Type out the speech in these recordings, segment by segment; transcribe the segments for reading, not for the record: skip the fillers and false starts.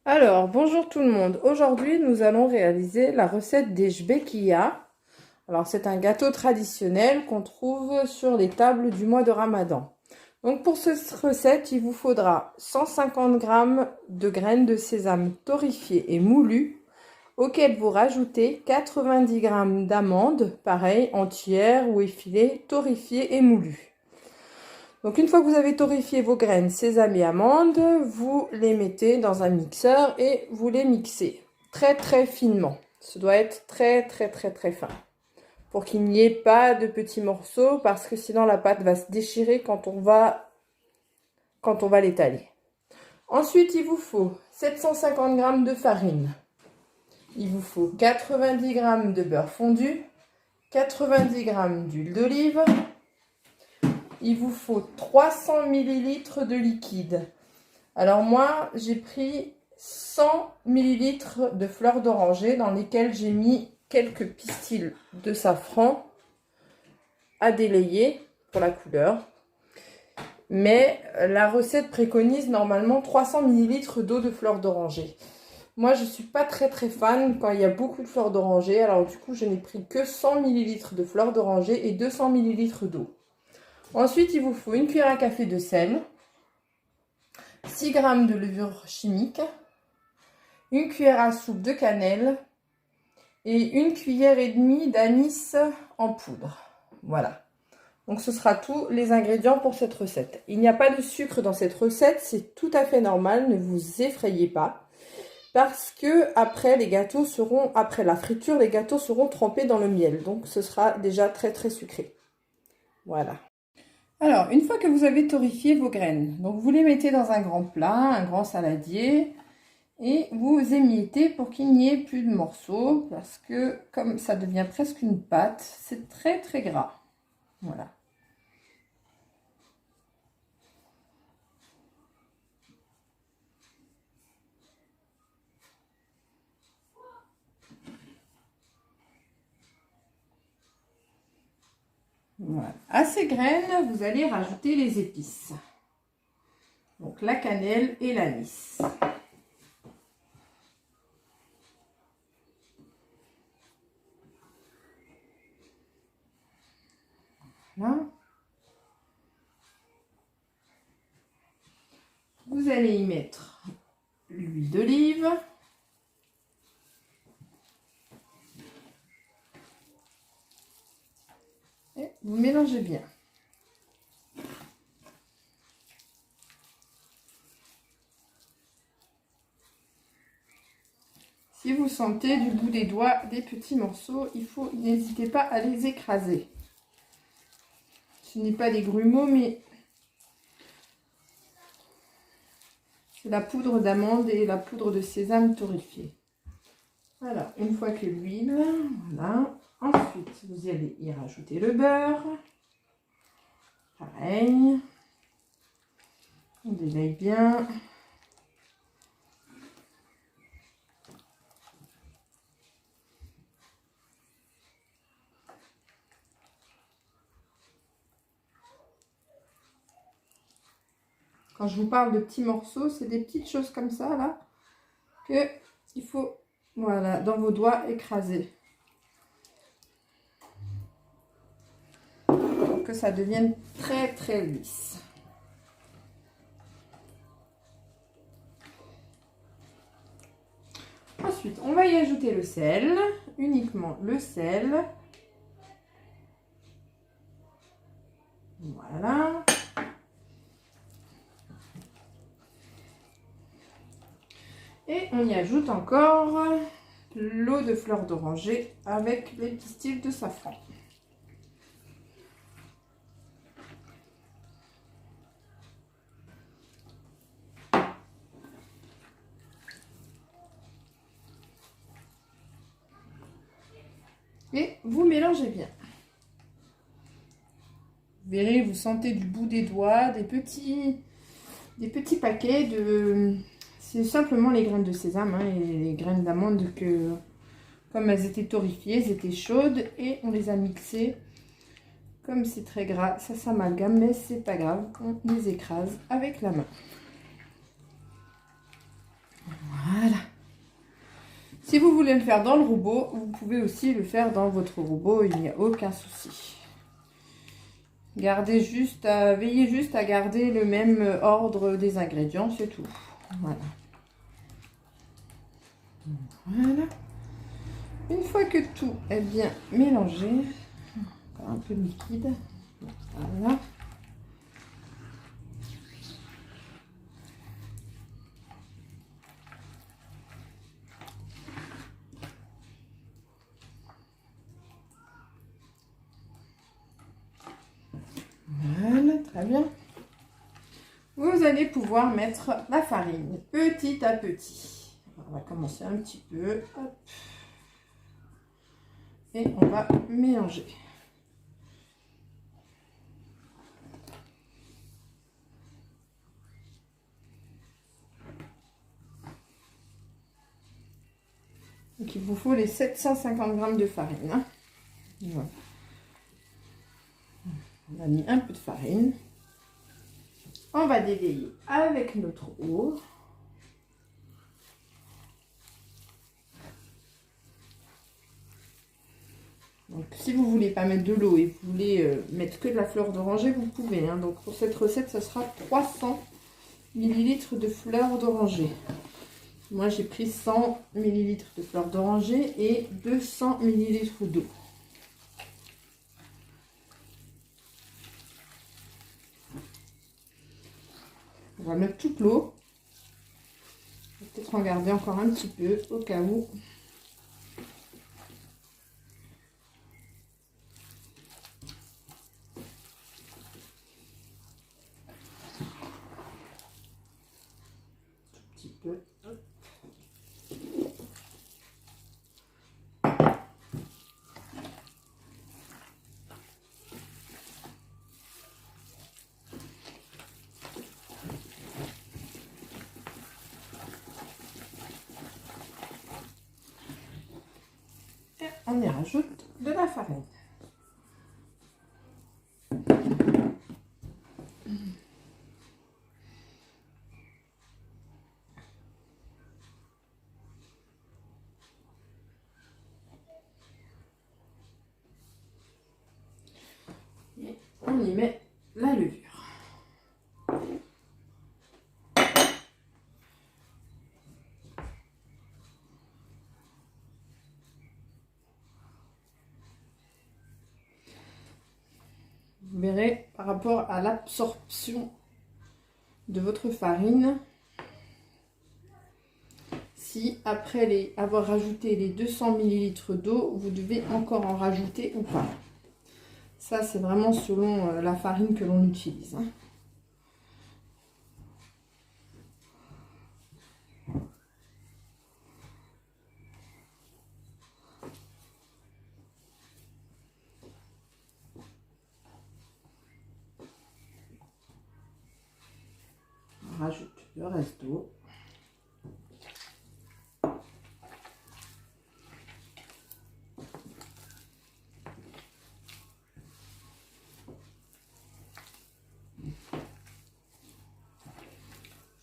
Alors, bonjour tout le monde. Aujourd'hui, nous allons réaliser la recette des jbekiya. Alors, c'est un gâteau traditionnel qu'on trouve sur les tables du mois de Ramadan. Donc, pour cette recette, il vous faudra 150 g de graines de sésame torréfiées et moulues, auxquelles vous rajoutez 90 g d'amandes, pareil, entières ou effilées, torréfiées et moulues. Donc une fois que vous avez torréfié vos graines, sésame et amandes, vous les mettez dans un mixeur et vous les mixez très finement. Ce doit être très fin pour qu'il n'y ait pas de petits morceaux parce que sinon la pâte va se déchirer quand on va l'étaler. Ensuite, il vous faut 750 g de farine. Il vous faut 90 g de beurre fondu, 90 g d'huile d'olive. Il vous faut 300 ml de liquide. Alors moi, j'ai pris 100 ml de fleurs d'oranger dans lesquelles j'ai mis quelques pistils de safran à délayer pour la couleur. Mais la recette préconise normalement 300 ml d'eau de fleurs d'oranger. Moi, je ne suis pas très fan quand il y a beaucoup de fleurs d'oranger. Alors du coup, je n'ai pris que 100 ml de fleurs d'oranger et 200 ml d'eau. Ensuite, il vous faut une cuillère à café de sel, 6 g de levure chimique, une cuillère à soupe de cannelle et une cuillère et demie d'anis en poudre. Voilà. Donc ce sera tous les ingrédients pour cette recette. Il n'y a pas de sucre dans cette recette, c'est tout à fait normal, ne vous effrayez pas. Parce que après la friture, les gâteaux seront trempés dans le miel. Donc ce sera déjà très sucré. Voilà. Alors, une fois que vous avez torréfié vos graines, donc vous les mettez dans un grand plat, un grand saladier, et vous émiettez pour qu'il n'y ait plus de morceaux, parce que comme ça devient presque une pâte, c'est très gras. Voilà. Voilà. À ces graines, vous allez rajouter les épices. Donc la cannelle et l'anis. Voilà. Vous allez y mettre l'huile d'olive. Et vous mélangez bien. Si vous sentez du bout des doigts des petits morceaux, n'hésitez pas à les écraser. Ce n'est pas des grumeaux, mais c'est la poudre d'amande et la poudre de sésame torréfiée. Alors, une fois que l'huile, voilà. Ensuite, vous allez y rajouter le beurre. Pareil. On délaye bien. Quand je vous parle de petits morceaux, c'est des petites choses comme ça, là, que il faut, voilà, dans vos doigts, écraser. Pour que ça devienne très lisse. Ensuite, on va y ajouter le sel, uniquement le sel. Voilà. Et on y ajoute encore l'eau de fleur d'oranger avec les pistils de safran. Et vous mélangez bien. Vous verrez, vous sentez du bout des doigts des petits paquets de... C'est simplement les graines de sésame et les graines d'amande que, comme elles étaient torréfiées, elles étaient chaudes et on les a mixées. Comme c'est très gras, ça s'amalgame, mais c'est pas grave, on les écrase avec la main. Si vous voulez le faire dans le robot, vous pouvez aussi le faire dans votre robot, il n'y a aucun souci. Veillez juste à garder le même ordre des ingrédients, c'est tout. Voilà. Voilà. Une fois que tout est bien mélangé, encore un peu de liquide. Voilà. Voilà, très bien. Vous allez pouvoir mettre la farine petit à petit. On va commencer un petit peu. Hop. Et on va mélanger. Donc il vous faut les 750 g de farine. Hein. Voilà. On a mis un peu de farine. On va délayer avec notre eau. Donc, si vous ne voulez pas mettre de l'eau et vous voulez mettre que de la fleur d'oranger, vous pouvez. Hein. Donc, pour cette recette, ça sera 300 ml de fleur d'oranger. Moi, j'ai pris 100 ml de fleur d'oranger et 200 ml d'eau. On va mettre toute l'eau. Peut-être en garder encore un petit peu au cas où. Tout petit peu. Hop. Et on y rajoute de la farine. Et on y met la levure. Vous verrez par rapport à l'absorption de votre farine, si après avoir rajouté les 200 ml d'eau, vous devez encore en rajouter ou pas. Ça, c'est vraiment selon la farine que l'on utilise. Hein. On rajoute le reste d'eau.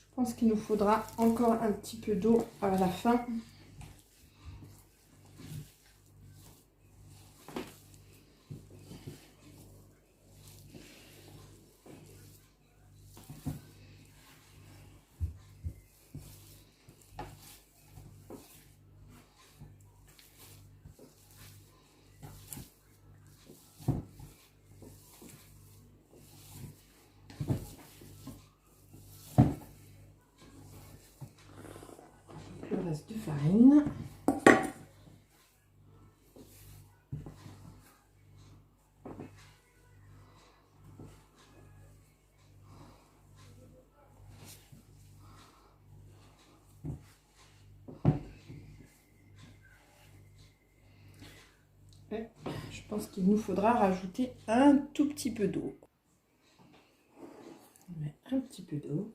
Je pense qu'il nous faudra encore un petit peu d'eau à la fin. Le reste de farine. Et je pense qu'il nous faudra rajouter un tout petit peu d'eau. On met un petit peu d'eau.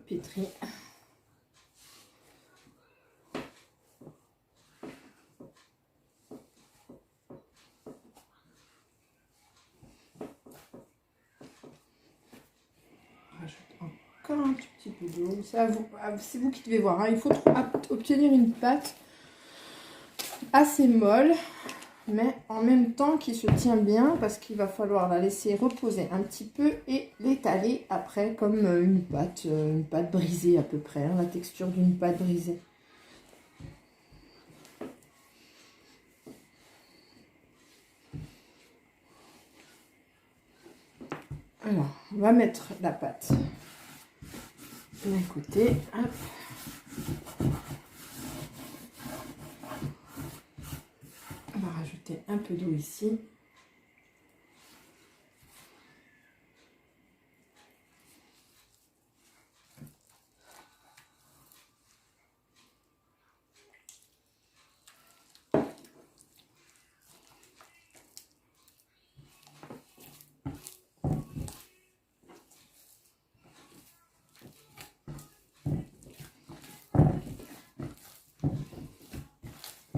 Pétri. encore un tout petit peu d'eau. C'est vous qui devez voir, hein. Il faut obtenir une pâte assez molle, mais en même temps qui se tient bien, parce qu'il va falloir la laisser reposer un petit peu et l'étaler après comme une pâte brisée à peu près, hein, la texture d'une pâte brisée. Alors, on va mettre la pâte d'un côté. Hop. On va rajouter un peu d'eau ici.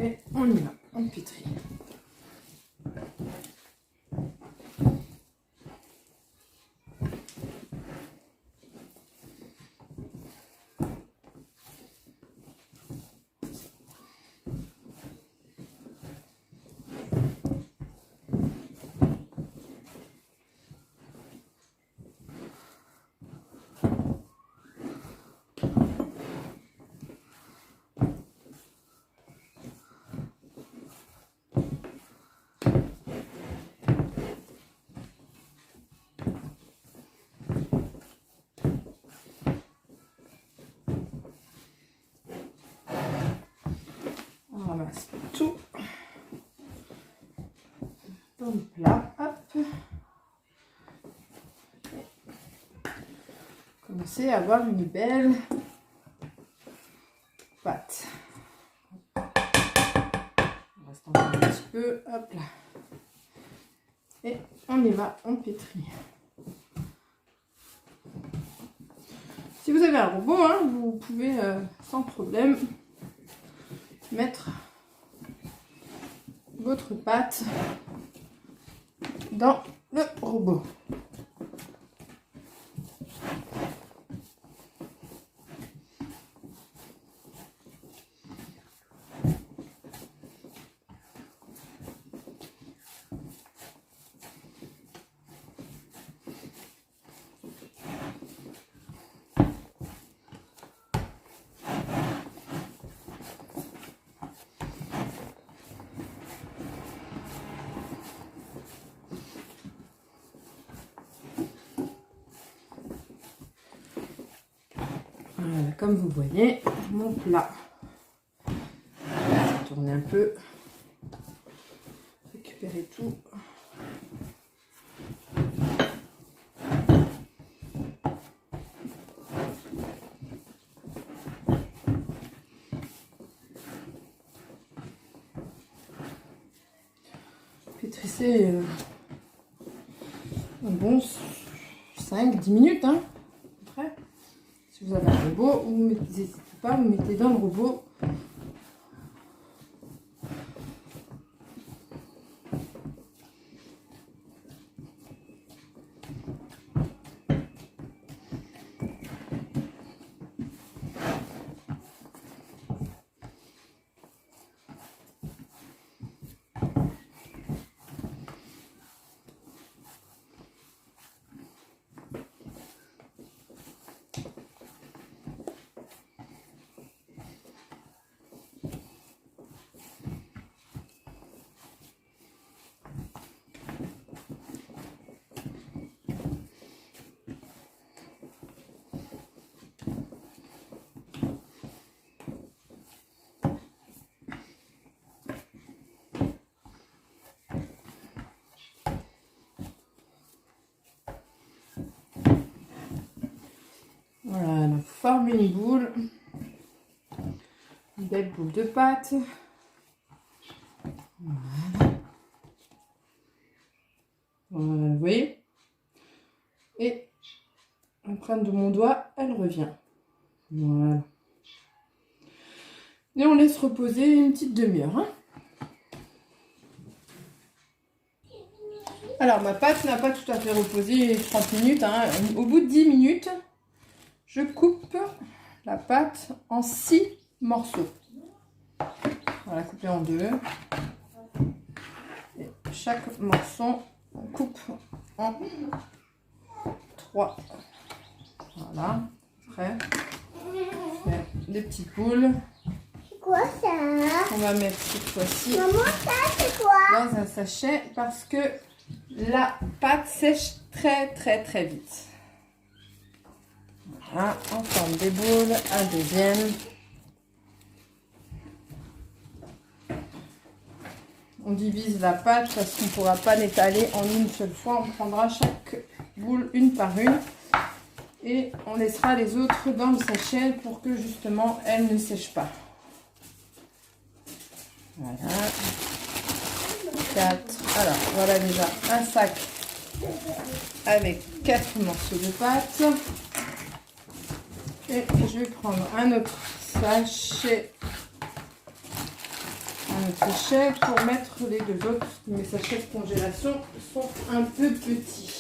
Et on y va, on pétrit. On ramasse tout dans le plat. Hop. Commencer à avoir une belle pâte. On reste encore un petit peu. Hop là. Et on y va, on pétrit. Si vous avez un robot, hein, vous pouvez sans problème mettre votre pâte dans le robot. Voilà, comme vous voyez, mon plat. Je vais tourner un peu, récupérer tout. Pétrissez un bon 5-10 minutes, hein, après. Si vous avez un robot, n'hésitez pas, vous mettez dans le robot. Voilà, on forme une boule, une belle boule de pâte. Voilà. Voilà, vous voyez. Et l'empreinte de mon doigt, elle revient. Voilà. Et on laisse reposer une petite demi-heure. Hein. Alors, ma pâte n'a pas tout à fait reposé 30 minutes. Hein. Au bout de 10 minutes, je coupe la pâte en 6 morceaux. On va la couper en 2. Et chaque morceau, on coupe en 3. Voilà. Après, on fait des petites boules. C'est quoi ça? On va mettre cette fois-ci Maman, ça c'est quoi? dans un sachet parce que la pâte sèche très vite. Voilà, on forme des boules, un deuxième. On divise la pâte parce qu'on ne pourra pas l'étaler en une seule fois. On prendra chaque boule une par une et on laissera les autres dans le sachet pour que justement elles ne sèchent pas. Voilà. 4. Alors voilà déjà un sac avec 4 morceaux de pâte. Et je vais prendre un autre sachet. Pour mettre les deux autres. Mes sachets de congélation sont un peu petits.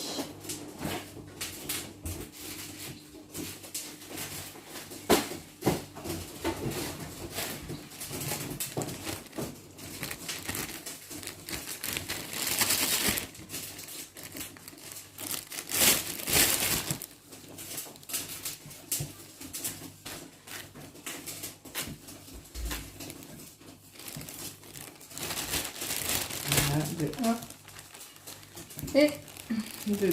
De 1 et de 2.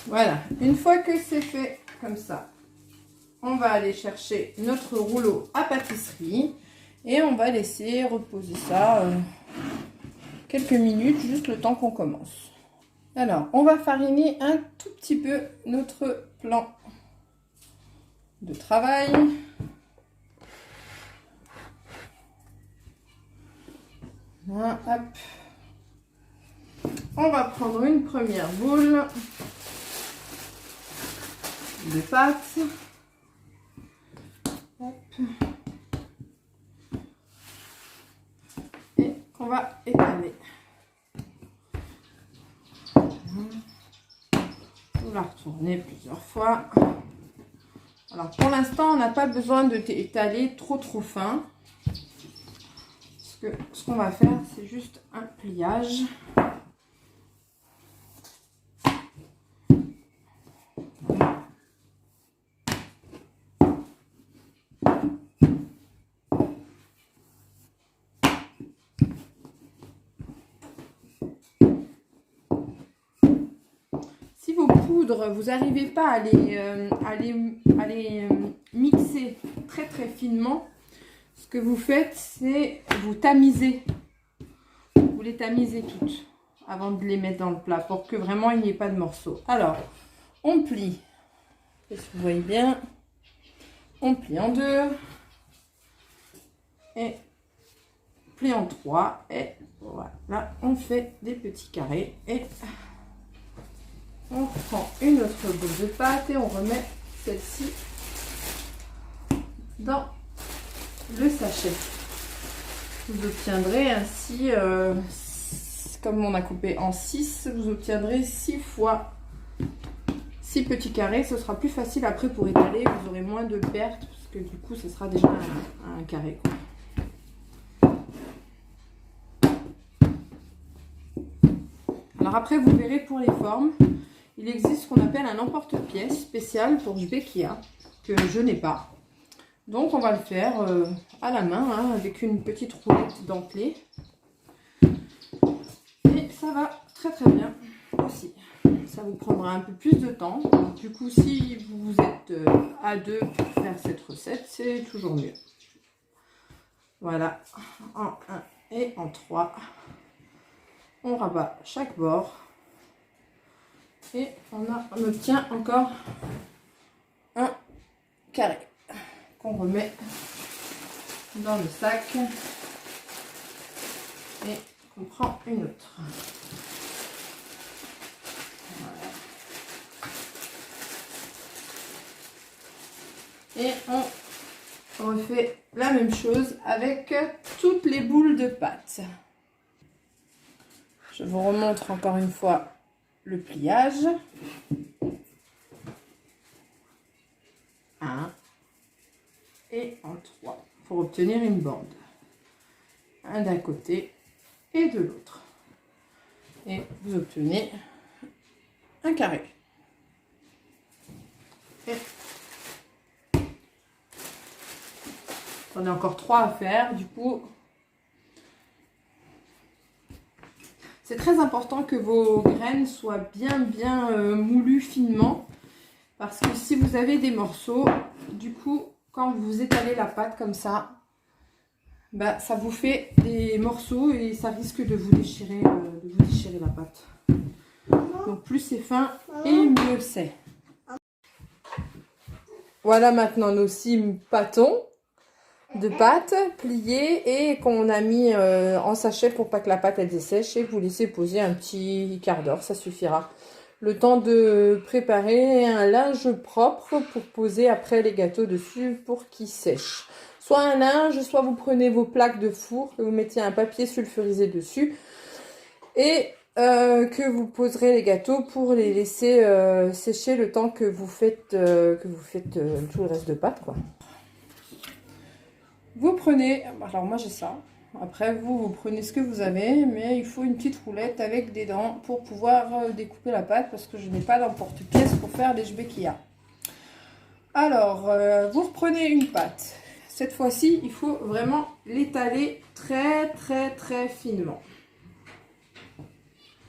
Voilà, une fois que c'est fait comme ça, on va aller chercher notre rouleau à pâtisserie et on va laisser reposer ça quelques minutes, juste le temps qu'on commence. Alors, on va fariner un tout petit peu notre plan de travail. Voilà, hop. On va prendre une première boule de pâte. Hop. Et on va étaler. On va retourner plusieurs fois. Alors pour l'instant, on n'a pas besoin de étaler trop fin. Ce qu'on va faire, c'est juste un pliage. Si vos poudres, vous n'arrivez pas à les mixer très finement, ce que vous faites, c'est vous tamisez. Vous les tamisez toutes avant de les mettre dans le plat pour que vraiment il n'y ait pas de morceaux. Alors, on plie. Est-ce que vous voyez bien? On plie en 2 et plie en 3 et voilà, on fait des petits carrés et on prend une autre boule de pâte et on remet celle-ci dans le sachet. Vous obtiendrez ainsi, comme on a coupé en 6, vous obtiendrez 6 fois 6 petits carrés. Ce sera plus facile après pour étaler, vous aurez moins de pertes parce que du coup ce sera déjà un carré, quoi. Alors après vous verrez pour les formes, il existe ce qu'on appelle un emporte-pièce spécial pour Jbekia que je n'ai pas. Donc on va le faire à la main, hein, avec une petite roulette dentelée. Et ça va très bien aussi. Ça vous prendra un peu plus de temps. Donc, du coup, si vous êtes à 2 pour faire cette recette, c'est toujours mieux. Voilà, en 1 et en 3. On rabat chaque bord. Et on obtient encore un carré qu'on remet dans le sac et on prend une autre. Voilà. Et on refait la même chose avec toutes les boules de pâte. Je vous remontre encore une fois le pliage. 1 et en 3 pour obtenir une bande. Un d'un côté et de l'autre. Et vous obtenez un carré. Et on a encore 3 à faire, du coup. C'est très important que vos graines soient bien moulues finement. Parce que si vous avez des morceaux, du coup, quand vous étalez la pâte comme ça, bah, ça vous fait des morceaux et ça risque de vous déchirer la pâte. Donc plus c'est fin et mieux c'est. Voilà maintenant nos 6 pâtons de pâte pliés et qu'on a mis en sachet pour pas que la pâte elle dessèche, et vous laissez poser un petit quart d'heure, ça suffira. Le temps de préparer un linge propre pour poser après les gâteaux dessus pour qu'ils sèchent. Soit un linge, soit vous prenez vos plaques de four, que vous mettez un papier sulfurisé dessus et que vous poserez les gâteaux pour les laisser sécher le temps que vous faites, tout le reste de pâte, quoi. Vous prenez, alors moi j'ai ça. Après, vous prenez ce que vous avez, mais il faut une petite roulette avec des dents pour pouvoir découper la pâte, parce que je n'ai pas d'emporte-pièce pour faire les shbekia. Alors, vous reprenez une pâte. Cette fois-ci, il faut vraiment l'étaler très finement.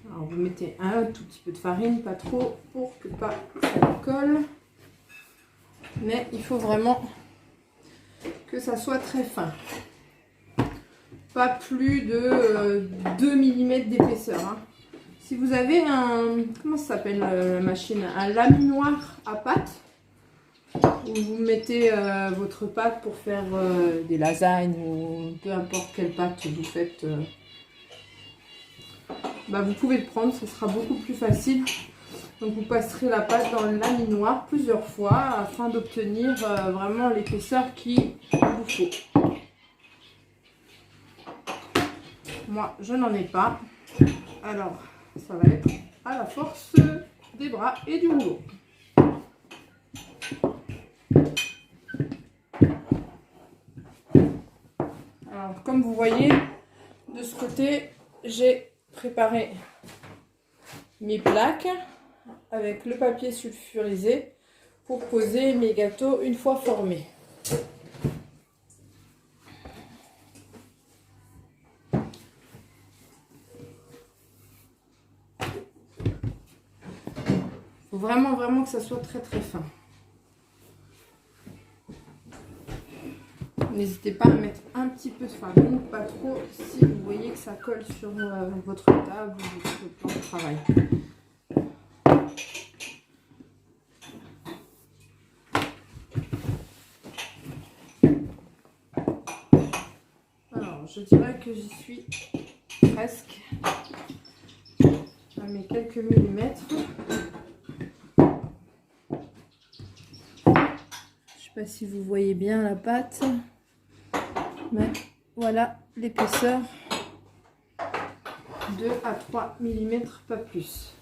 Alors, vous mettez un tout petit peu de farine, pas trop, pour que pas ça colle. Mais il faut vraiment que ça soit très fin. Pas plus de 2 mm d'épaisseur. Hein. Si vous avez un, comment ça s'appelle la machine, un laminoir à pâte, où vous mettez votre pâte pour faire des lasagnes ou peu importe quelle pâte vous faites, bah vous pouvez le prendre, ce sera beaucoup plus facile. Donc vous passerez la pâte dans le laminoir plusieurs fois afin d'obtenir vraiment l'épaisseur qu'il vous faut. Moi, je n'en ai pas. Alors, ça va être à la force des bras et du rouleau. Alors, comme vous voyez, de ce côté, j'ai préparé mes plaques avec le papier sulfurisé pour poser mes gâteaux une fois formés. Faut vraiment que ça soit très fin. N'hésitez pas à mettre un petit peu de farine, pas trop, si vous voyez que ça colle sur votre table ou votre plan de travail. Alors, je dirais que j'y suis presque à mes quelques millimètres. Je ne sais pas si vous voyez bien la pâte, mais voilà l'épaisseur, 2 à 3 mm, pas plus.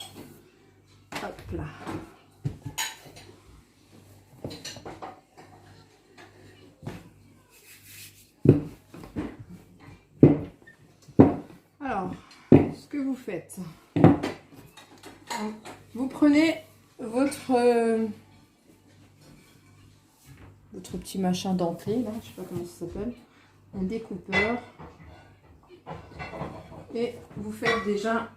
Hop là. Alors, ce que vous faites, vous prenez votre petit machin d'entrée, là, je sais pas comment ça s'appelle, un découpeur, et vous faites déjà,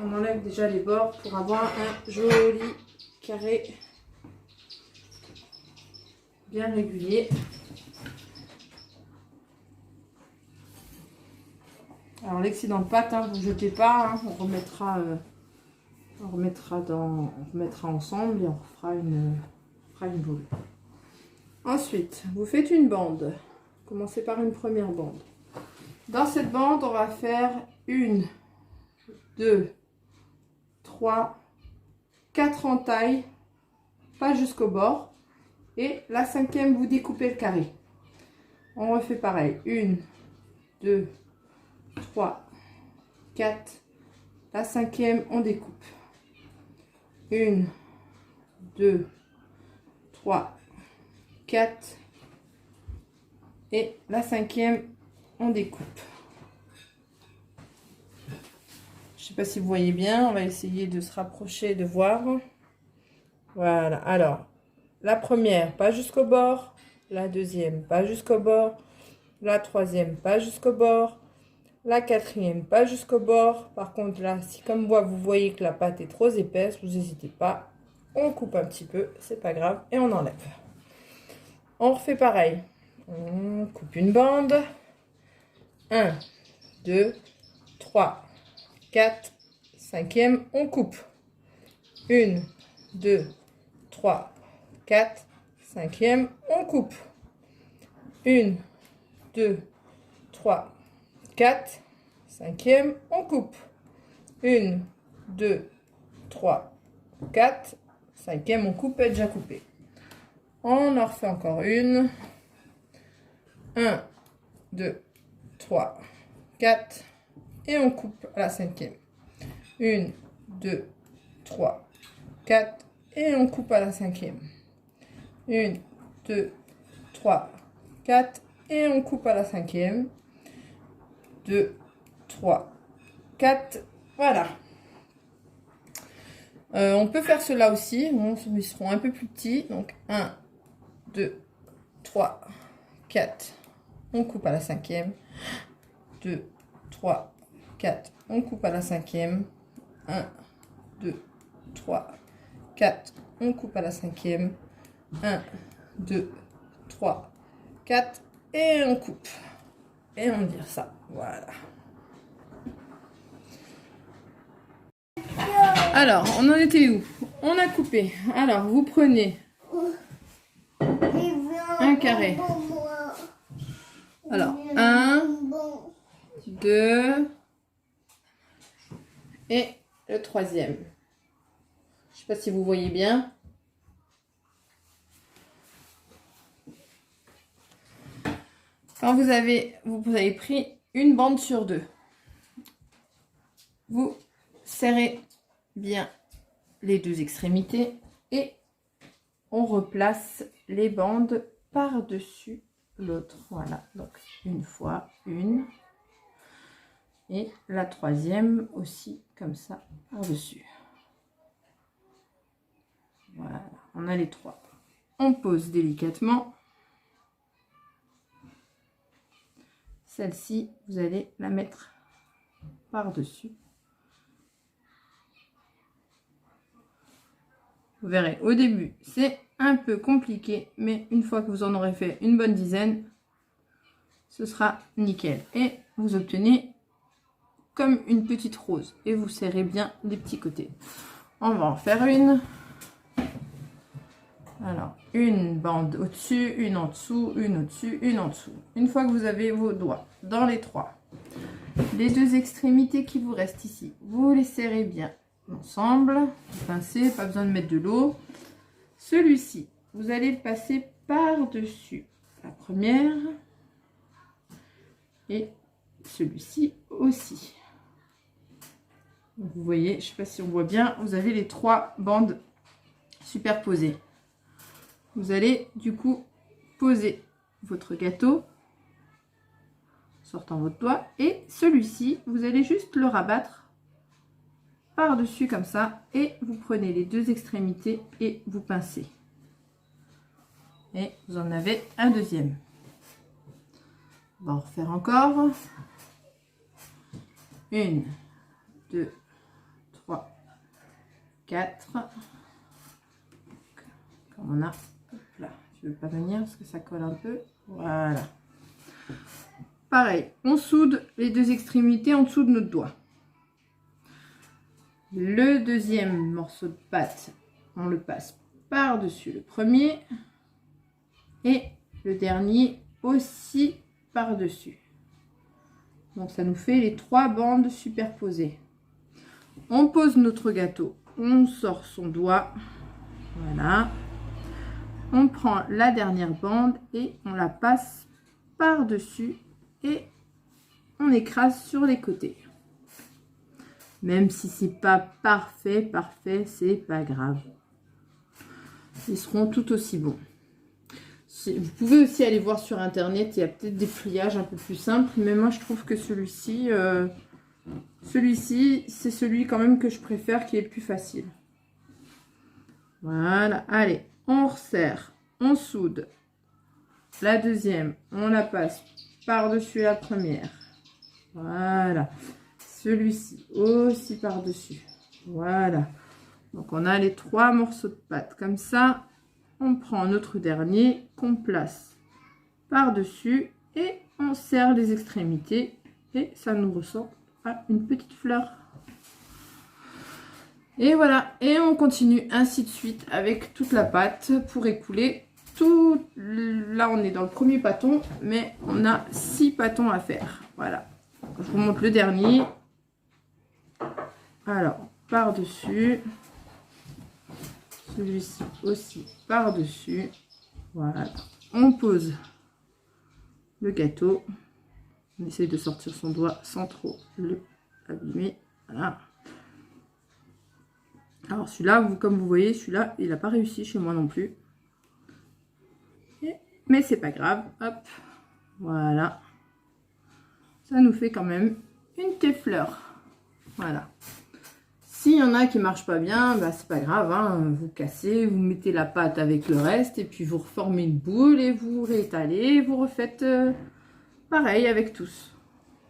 on enlève déjà les bords pour avoir un joli carré bien régulier. Alors l'excédent de pâte, hein, vous ne jetez pas, hein, on remettra ensemble et on fera une boule. Ensuite, vous faites une bande. Commencez par une première bande. Dans cette bande, on va faire 1, 2, 3, 4 entailles, pas jusqu'au bord. Et la 5e, vous découpez le carré. On refait pareil. 1, 2, 3, 4. La 5e, on découpe. 1, 2, 3, 4. Et la cinquième, on découpe. Je sais pas si vous voyez bien, on va essayer de se rapprocher, de voir. Voilà, alors, la première, pas jusqu'au bord. La deuxième, pas jusqu'au bord. La troisième, pas jusqu'au bord. La quatrième, pas jusqu'au bord. Par contre, là, si comme moi, vous voyez que la pâte est trop épaisse, vous n'hésitez pas. On coupe un petit peu, c'est pas grave, et on enlève. On refait pareil. On coupe une bande. 1, 2, 3, 4, cinquième, on coupe. 1, 2, 3, 4, cinquième, on coupe. 1, 2, 3, 4, cinquième, on coupe. 1, 2, 3, 4, cinquième, on coupe, elle est déjà coupée. On en refait encore une. 1, 2, 3, 4, et on coupe à la cinquième. 1, 2, 3, 4, et on coupe à la cinquième. 1, 2, 3, 4, et on coupe à la cinquième. 2, 3, 4, voilà. On peut faire cela aussi, bon, ils seront un peu plus petits. Donc 1, 2, 3, 4, on coupe à la cinquième. 2, 3, 4, on coupe à la cinquième. 1, 2, 3, 4, on coupe à la cinquième. 1, 2, 3, 4, et on coupe. Et on tire ça, voilà. Alors, on en était où? On a coupé. Alors, vous prenez un carré. Alors, 1, 2, et le troisième. Je ne sais pas si vous voyez bien. Quand vous avez pris une bande sur deux, vous serrez bien les deux extrémités et on replace les bandes par-dessus l'autre. Voilà, donc une fois, une. Et la troisième aussi, comme ça, par-dessus. Voilà, on a les trois. On pose délicatement. Celle-ci, vous allez la mettre par-dessus. Vous verrez, au début, c'est un peu compliqué, mais une fois que vous en aurez fait une bonne dizaine, ce sera nickel. Et vous obtenez comme une petite rose. Et vous serrez bien les petits côtés. On va en faire une. Alors, une bande au-dessus, une en dessous, une au-dessus, une en dessous. Une fois que vous avez vos doigts dans les trois, les deux extrémités qui vous restent ici, vous les serrez bien ensemble. Vous pincez, pas besoin de mettre de l'eau. Celui-ci, vous allez le passer par-dessus la première. Et celui-ci aussi. Vous voyez, je ne sais pas si on voit bien, vous avez les trois bandes superposées. Vous allez du coup poser votre gâteau, sortant votre doigt, et celui-ci, vous allez juste le rabattre par-dessus comme ça, et vous prenez les deux extrémités et vous pincez. Et vous en avez un deuxième. On va en refaire encore. 1, 2, 3, 4. Comme on a, là, je ne veux pas venir parce que ça colle un peu. Voilà. Pareil, on soude les deux extrémités en dessous de notre doigt. Le deuxième morceau de pâte, on le passe par-dessus le premier. Et le dernier aussi par-dessus. Donc ça nous fait les trois bandes superposées. On pose notre gâteau, on sort son doigt, voilà. On prend la dernière bande et on la passe par-dessus et on écrase sur les côtés. Même si c'est pas parfait, c'est pas grave. Ils seront tout aussi bons. Vous pouvez aussi aller voir sur internet, il y a peut-être des pliages un peu plus simples, mais moi je trouve que celui-ci, c'est celui quand même que je préfère, qui est le plus facile. Voilà, allez, on resserre, on soude. La deuxième, on la passe par-dessus la première. Voilà. Celui-ci aussi par-dessus. Voilà. Donc, on a les 3 morceaux de pâte. Comme ça, on prend notre dernier qu'on place par-dessus et on serre les extrémités. Et ça nous ressort à une petite fleur. Et voilà. Et on continue ainsi de suite avec toute la pâte pour écouler tout. Là, on est dans le premier pâton, mais on a 6 pâtons à faire. Voilà. Je vous montre le dernier. Alors, par-dessus. Celui-ci aussi par-dessus. Voilà. On pose le gâteau. On essaye de sortir son doigt sans trop le abîmer. Voilà. Alors celui-là, comme vous voyez, celui-là, il n'a pas réussi chez moi non plus. Mais c'est pas grave. Hop. Voilà. Ça nous fait quand même une petite fleur. Voilà. S'il y en a qui ne marchent pas bien, bah, c'est pas grave, hein. Vous cassez, vous mettez la pâte avec le reste et puis vous reformez une boule et vous réétalez, vous refaites pareil avec tous.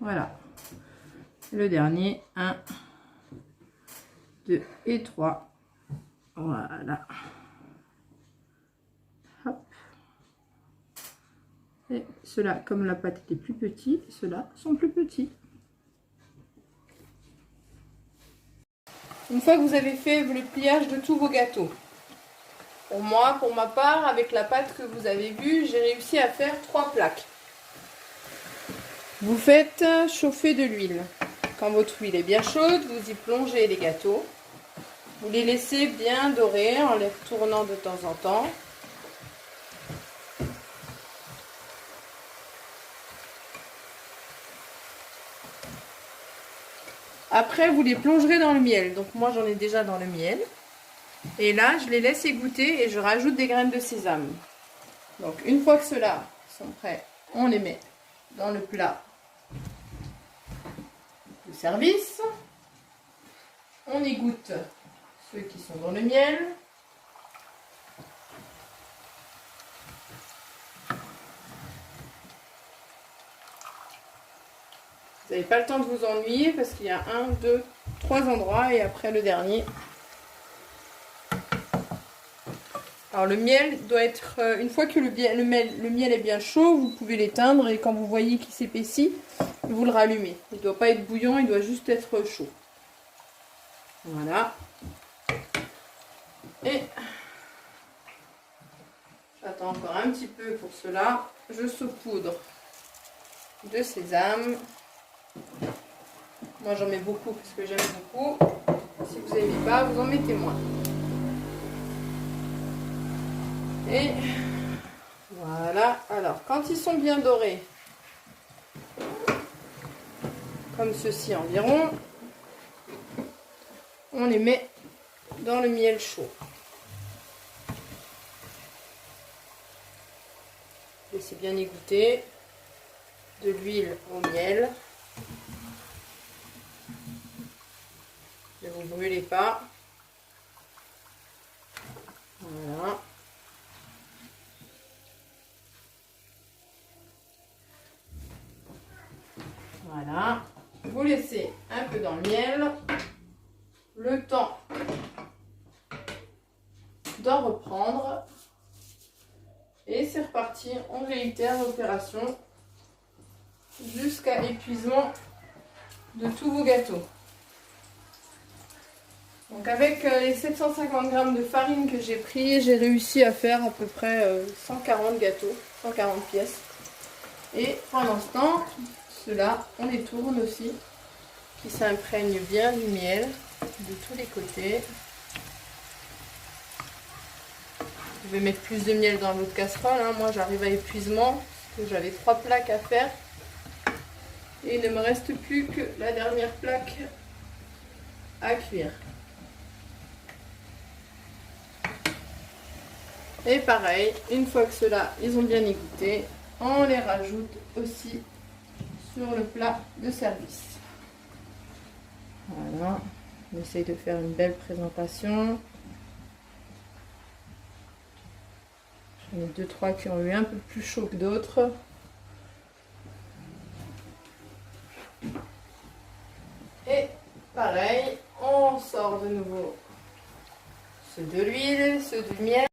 Voilà. Le dernier, 1, 2 et 3. Voilà. Hop. Et ceux-là, comme la pâte était plus petite, ceux-là sont plus petits. Une fois que vous avez fait le pliage de tous vos gâteaux, pour moi, pour ma part, avec la pâte que vous avez vue, j'ai réussi à faire 3 plaques. Vous faites chauffer de l'huile. Quand votre huile est bien chaude, vous y plongez les gâteaux. Vous les laissez bien dorer en les retournant de temps en temps. Après, vous les plongerez dans le miel. Donc moi, j'en ai déjà dans le miel. Et là, je les laisse égoutter et je rajoute des graines de sésame. Donc une fois que ceux-là sont prêts, on les met dans le plat de service. On égoutte ceux qui sont dans le miel. Vous n'avez pas le temps de vous ennuyer parce qu'il y a 1, 2, 3 endroits et après le dernier. Alors le miel doit être, une fois que le miel est bien chaud, vous pouvez l'éteindre et quand vous voyez qu'il s'épaissit, vous le rallumez. Il ne doit pas être bouillant, il doit juste être chaud. Voilà. Et j'attends encore un petit peu pour cela. Je saupoudre de sésame. Moi j'en mets beaucoup parce que j'aime beaucoup. Si vous n'aimez pas, vous en mettez moins. Et voilà. Alors quand ils sont bien dorés, comme ceci environ, on les met dans le miel chaud. Laissez bien égoutter de l'huile au miel. Ne vous brûlez pas. Voilà. Voilà. Vous laissez un peu dans le miel. Le temps d'en reprendre. Et c'est reparti. On réitère l'opération jusqu'à épuisement de tous vos gâteaux. Donc avec les 750 g de farine que j'ai pris, j'ai réussi à faire à peu près 140 gâteaux, 140 pièces. Et pendant ce temps, ceux-là, on les tourne aussi, qui s'imprègnent bien du miel de tous les côtés. Vous pouvez mettre plus de miel dans votre casserole, hein. Moi j'arrive à épuisement, parce que j'avais 3 plaques à faire. Et il ne me reste plus que la dernière plaque à cuire. Et pareil, une fois que ceux-là, ils ont bien égoutté, on les rajoute aussi sur le plat de service. Voilà, on essaye de faire une belle présentation. J'en ai 2-3 qui ont eu un peu plus chaud que d'autres. Et pareil, on sort de nouveau ceux de l'huile, ceux du miel.